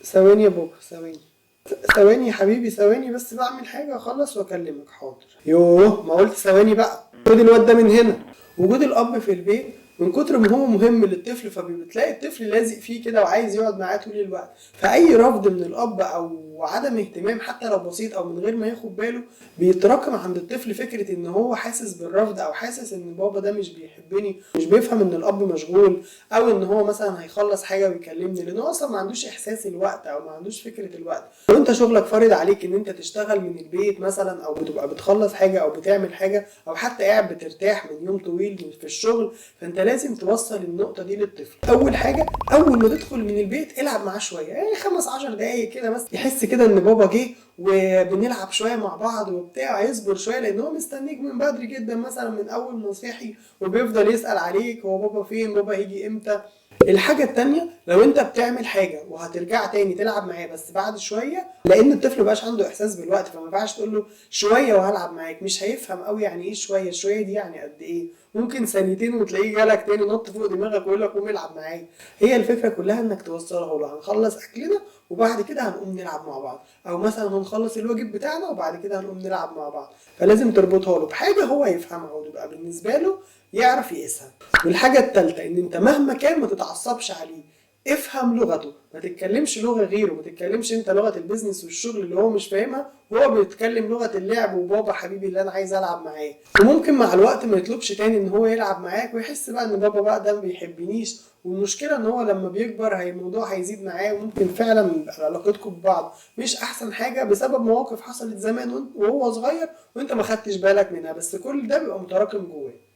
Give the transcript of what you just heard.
ثواني يا بابا، ثواني. ثواني يا حبيبي، ثواني بس بعمل حاجة اخلص واكلمك. حاضر. يوه، ما قلت ثواني بقى. خد الواد ده من هنا. وجود الاب في البيت من كتر ما هو مهم للطفل، فبتلاقي الطفل لازق فيه كده وعايز يقعد معاه طول الوقت. فاي رفض من الاب او عدم اهتمام حتى لو بسيط او من غير ما ياخد باله، بيتراكم عند الطفل فكرة ان هو حاسس بالرفض، او حاسس ان بابا ده مش بيحبني، مش بيفهم ان الاب مشغول، او ان هو مثلا هيخلص حاجة ويكلمني، لان هو اصلا ما عندوش احساس الوقت او ما عندوش فكرة الوقت. لو انت شغلك فارض عليك ان انت تشتغل من البيت مثلا، او بتبقى بتخلص حاجة او بتعمل حاجة، او حتى قاعد بترتاح من يوم طويل في الشغل، فانت لازم توصل النقطة دي للطفل. اول حاجة، اول ما تدخل من البيت العب معاه شوية، يعني 15 دقايق كده بس، يحس كده ان بابا جه وبنلعب شوية مع بعض وبتاع. هيصبر شوية لان هو مستنيك من بدري جدا، مثلا من اول ما صحي وبيفضل يسأل عليك، هو بابا فين، بابا هيجي امتى. الحاجة التانية، لو انت بتعمل حاجة وهترجع تاني تلعب معاه بس بعد شوية، لان الطفل مبقاش عنده احساس بالوقت، فما ينفعش تقول له شوية وهلعب معاك، مش هيفهم قوي يعني ايه شوية. شوية دي يعني قد ايه؟ ممكن ثانيتين وتلاقيه جالك تاني نط فوق دماغك ويقول لك قوم العب معايا. هي الفكرة كلها انك توصلها له، هنخلص اكلنا وبعد كده هنقوم نلعب مع بعض، او مثلا هنخلص الواجب بتاعنا وبعد كده هنقوم نلعب مع بعض. فلازم تربطها له بحاجة هو يفهمها وتبقى بالنسبة له يعرف يقيسها. والحاجة التالتة، ان انت مهما كان ما تتعصبش عليه، افهم لغته، ما تتكلمش لغة غيره، ما تتكلمش انت لغة البيزنس والشغل اللي هو مش فاهمها، وهو بيتكلم لغة اللعب وبابا حبيبي اللي انا عايز العب معاه. وممكن مع الوقت ما يطلبش تاني ان هو يلعب معاك، ويحس بقى ان بابا بقى ده ما بيحبنيش. والمشكلة ان هو لما بيكبر هي الموضوع هيزيد معاه، وممكن فعلا يبقى علاقتكم ببعض مش احسن حاجة بسبب مواقف حصلت زمان وهو صغير وانت ما خدتش بالك منها، بس كل ده بيبقى متراكم جواه.